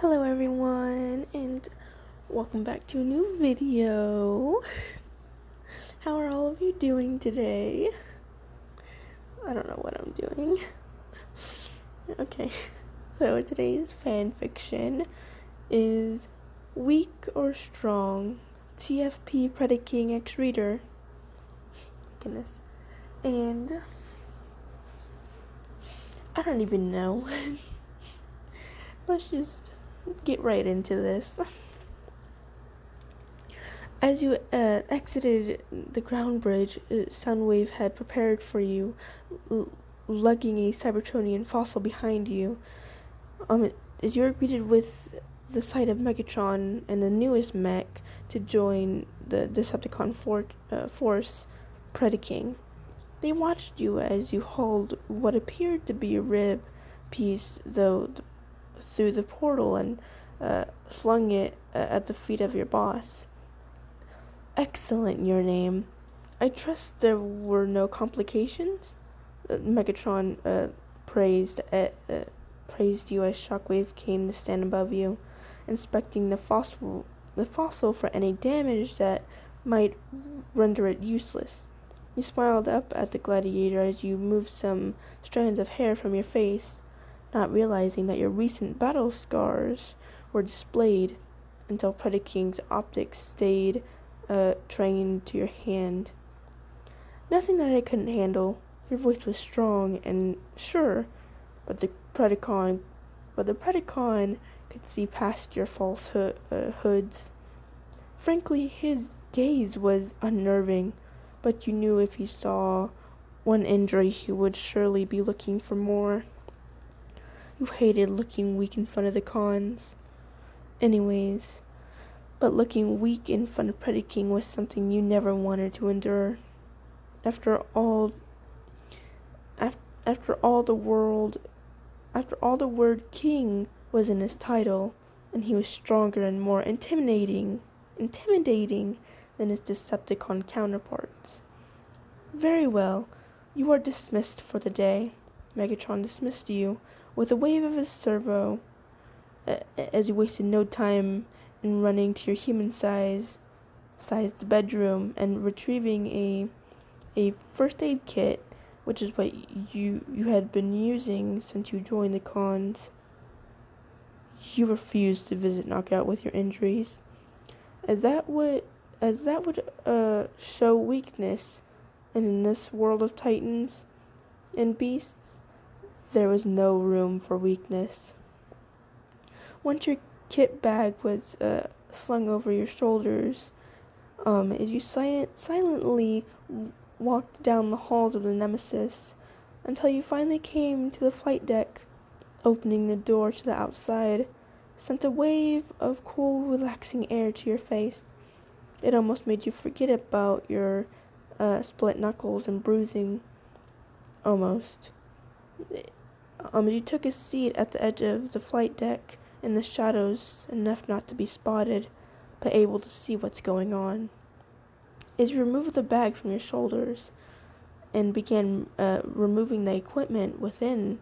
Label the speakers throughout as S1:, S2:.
S1: Hello everyone, and welcome back to a new video. How are all of you doing today? I don't know what I'm doing. Okay, so today's fanfiction is Weak or Strong, TFP Predaking ex-reader. Goodness. And I don't even know. Let's just get right into this. As you exited the ground bridge, Soundwave had prepared for you, lugging a Cybertronian fossil behind you. As you are greeted with the sight of Megatron and the newest mech to join the Decepticon force, Predaking. They watched you as you hauled what appeared to be a rib piece, through the portal and flung it at the feet of your boss. Excellent, your name. I trust there were no complications? Megatron praised you as Shockwave came to stand above you, inspecting the fossil for any damage that might render it useless. You smiled up at the gladiator as you moved some strands of hair from your face, not realizing that your recent battle scars were displayed until Predaking's optics stayed trained to your hand. Nothing that I couldn't handle. Your voice was strong and sure, but the Predacon could see past your false hoods. Frankly, his gaze was unnerving, but you knew if he saw one injury, he would surely be looking for more. You hated looking weak in front of the cons. Anyways, but looking weak in front of Predaking was something you never wanted to endure. After all the word king was in his title, and he was stronger and more intimidating than his Decepticon counterparts. Very well, you are dismissed for the day. Megatron dismissed you with a wave of his servo, as you wasted no time in running to your human-sized bedroom and retrieving a first aid kit, which is what you had been using since you joined the cons. You refused to visit Knockout with your injuries, as that would show weakness, and in this world of titans and beasts, there was no room for weakness. Once your kit bag was slung over your shoulders, as you silently walked down the halls of the Nemesis until you finally came to the flight deck. Opening the door to the outside sent a wave of cool, relaxing air to your face. It almost made you forget about your split knuckles and bruising. Almost. You took a seat at the edge of the flight deck in the shadows, enough not to be spotted, but able to see what's going on. As you removed the bag from your shoulders and began removing the equipment within,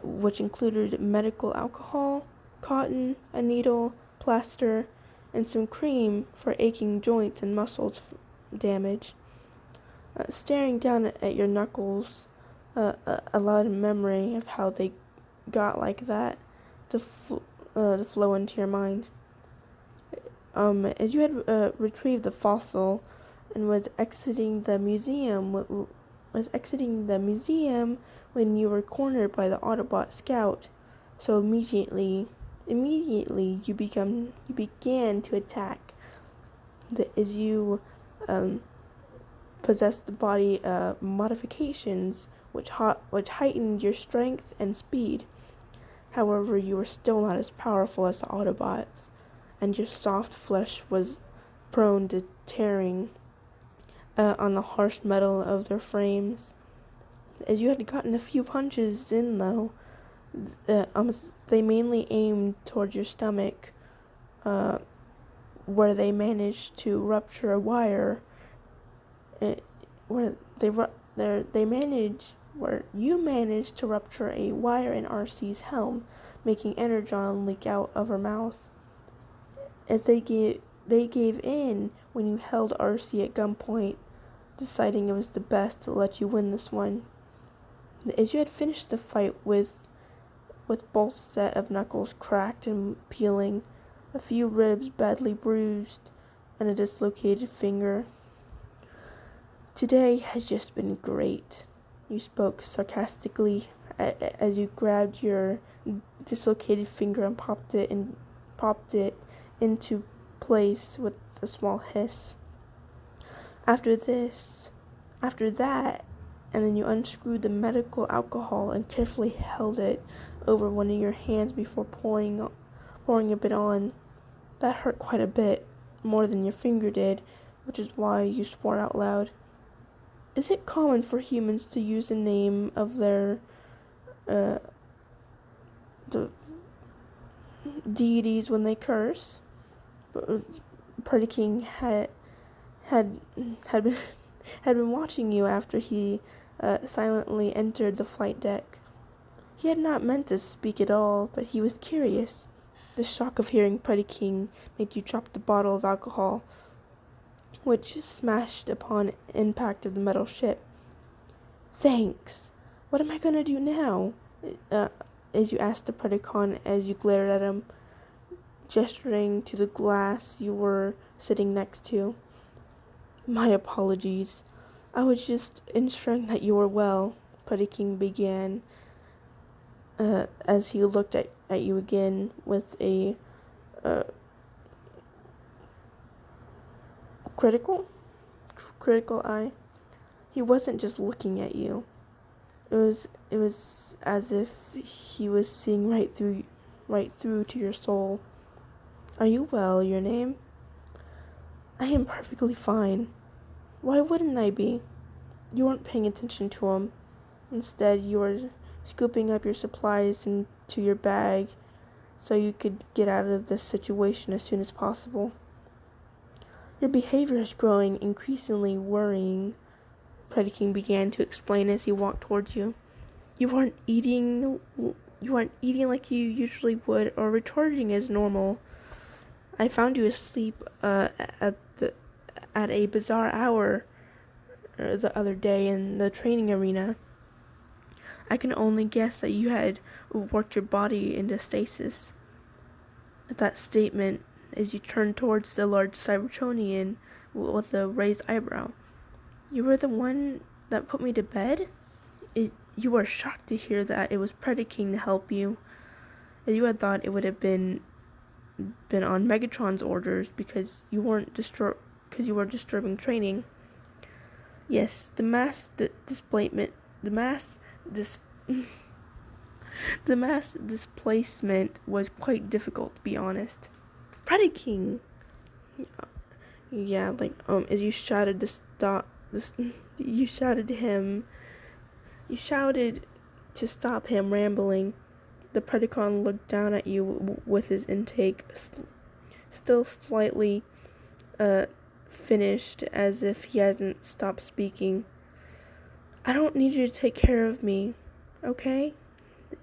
S1: which included medical alcohol, cotton, a needle, plaster, and some cream for aching joints and muscles damage. Staring down at your knuckles allowed a memory of how they got like that to flow into your mind. As you had retrieved the fossil and was exiting the museum when you were cornered by the Autobot scout, so immediately you began to attack. As you possessed the body modifications which heightened your strength and speed. However, you were still not as powerful as the Autobots, and your soft flesh was prone to tearing on the harsh metal of their frames. As you had gotten a few punches in, though, they mainly aimed towards your stomach, where they managed to rupture a wire. They managed where you managed to rupture a wire in RC's helm, making energon leak out of her mouth. As they gave in when you held RC at gunpoint, deciding it was the best to let you win this one. As you had finished the fight with both set of knuckles cracked and peeling, a few ribs badly bruised, and a dislocated finger. "Today has just been great," you spoke sarcastically as you grabbed your dislocated finger and popped it into place with a small hiss. After that, and then you unscrewed the medical alcohol and carefully held it over one of your hands before pouring a bit on. That hurt quite a bit, more than your finger did, which is why you swore out loud. Is it common for humans to use the name of their the deities when they curse? Predaking had been watching you after he silently entered the flight deck. He had not meant to speak at all, but he was curious. The shock of hearing Predaking made you drop the bottle of alcohol, which smashed upon impact of the metal ship. "Thanks. What am I going to do now?" As you asked the Predacon as you glared at him, gesturing to the glass you were sitting next to. "My apologies. I was just ensuring that you were well," Predaking began, as he looked at you again with a critical eye. He wasn't just looking at you. It was as if he was seeing right through to your soul. "Are you well, your name?" "I am perfectly fine. Why wouldn't I be?" You weren't paying attention to him. Instead, you were scooping up your supplies into your bag so you could get out of this situation as soon as possible. "Your behavior is growing increasingly worrying," Predaking began to explain as he walked towards you. You aren't eating like you usually would or recharging as normal. I found you asleep at a bizarre hour the other day in the training arena. I can only guess that you had worked your body into stasis." At that statement, as you turned towards the large Cybertronian with the raised eyebrow, "You were the one that put me to bed?" You were shocked to hear that it was Predaking to help you, as you had thought it would have been on Megatron's orders because you were disturbing training. "Yes, the mass displacement was quite difficult, to be honest." "Predaking!" Yeah, as you shouted to stop you shouted to stop him rambling. The Predacon looked down at you with his intake still slightly finished, as if he hasn't stopped speaking. "I don't need you to take care of me, okay?"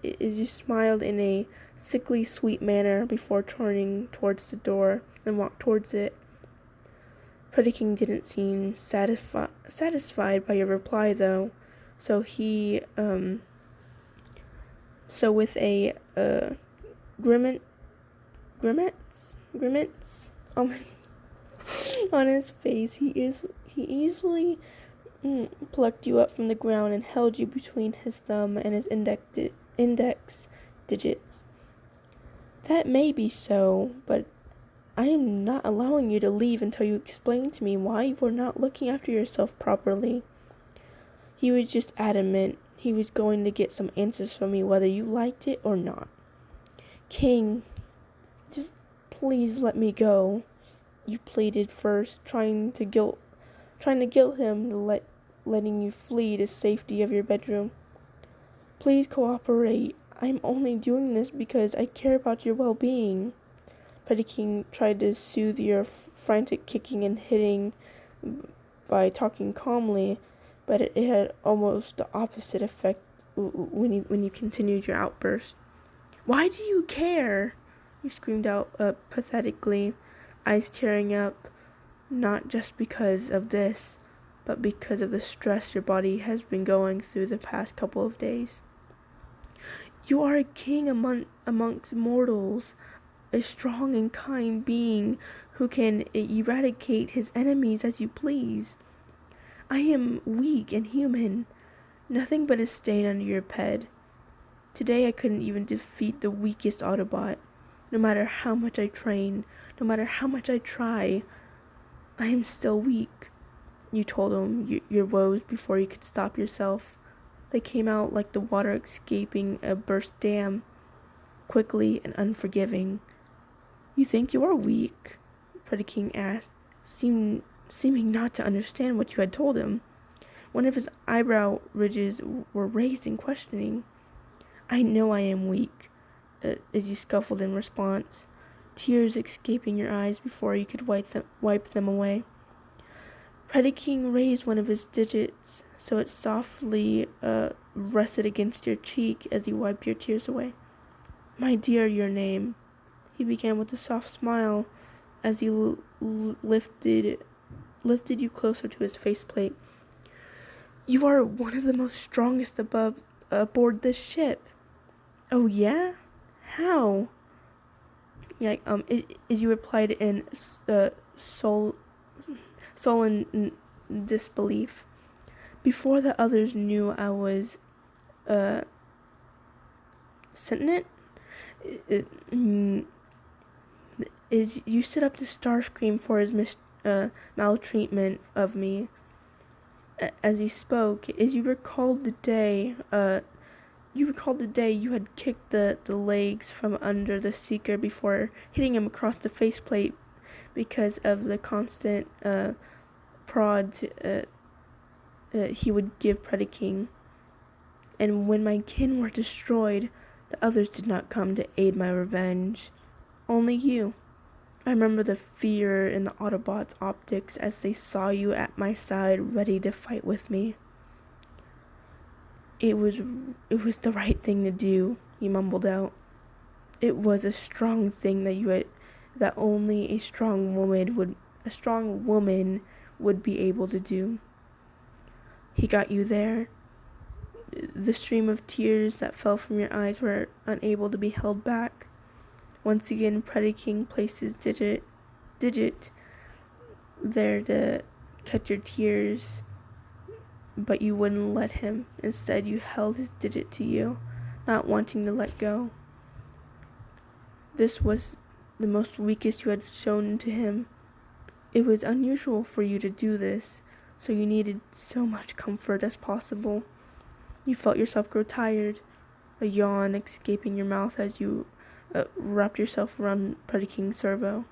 S1: As you smiled in a sickly sweet manner before turning towards the door and walked towards it. Predaking didn't seem satisfied by your reply, though, so with a grimace on his face, he easily plucked you up from the ground and held you between his thumb and his index digits. "That may be so, but I am not allowing you to leave until you explain to me why you were not looking after yourself properly." He was just adamant he was going to get some answers from you whether you liked it or not. "King, just please let me go," you pleaded first, trying to guilt him to letting you flee to safety of your bedroom. "Please cooperate. I'm only doing this because I care about your well-being." Predaking tried to soothe your frantic kicking and hitting by talking calmly, but it had almost the opposite effect when you continued your outburst. "Why do you care?" you screamed out pathetically, eyes tearing up, not just because of this, but because of the stress your body has been going through the past couple of days. "You are a king amongst mortals, a strong and kind being who can eradicate his enemies as you please. I am weak and human, nothing but a stain under your bed. Today I couldn't even defeat the weakest Autobot. No matter how much I train, no matter how much I try, I am still weak." You told him your woes before you could stop yourself. They came out like the water escaping a burst dam, quickly and unforgiving. "You think you are weak?" Predaking asked, seeming not to understand what you had told him. One of his eyebrow ridges were raised in questioning. "I know I am weak," as you scuffled in response, tears escaping your eyes before you could wipe them away. Predaking raised one of his digits so it softly rested against your cheek as he wiped your tears away. "My dear, your name," he began with a soft smile as he lifted you closer to his faceplate. "You are one of the most strongest aboard this ship." "Oh yeah? How?" Yeah, as you replied in sullen disbelief. "Before the others knew I was sentient, is you stood up to Starscream for his maltreatment of me." As he spoke, as you recalled the day you had kicked the legs from under the Seeker before hitting him across the faceplate because of the constant prods he would give Predaking. "And when my kin were destroyed, the others did not come to aid my revenge. Only you. I remember the fear in the Autobots' optics as they saw you at my side, ready to fight with me." It was the right thing to do," he mumbled out. "It was a strong thing that only a strong woman would be able to do. He got you there." The stream of tears that fell from your eyes were unable to be held back. Once again, Predaking placed his digit there to catch your tears, but you wouldn't let him. Instead, you held his digit to you, not wanting to let go. This was the most weakest you had shown to him. It was unusual for you to do this, so you needed so much comfort as possible. You felt yourself grow tired, a yawn escaping your mouth as you wrapped yourself around Predaking's servo.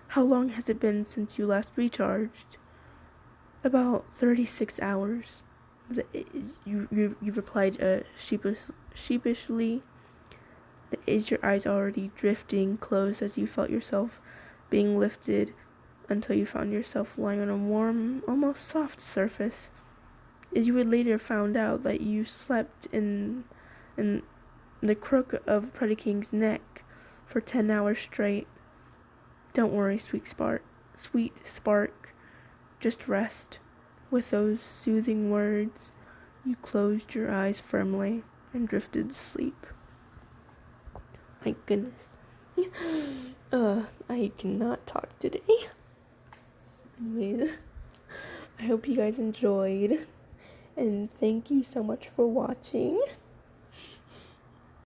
S1: "How long has it been since you last recharged?" "About 36 hours. You replied sheepishly. Is your eyes already drifting close as you felt yourself being lifted until you found yourself lying on a warm, almost soft surface? As you would later found out that you slept in the crook of Predaking's neck for 10 hours straight. Don't worry, sweet spark, just rest." With those soothing words, you closed your eyes firmly and drifted to sleep. My goodness. I cannot talk today. Anyways, I hope you guys enjoyed, and thank you so much for watching.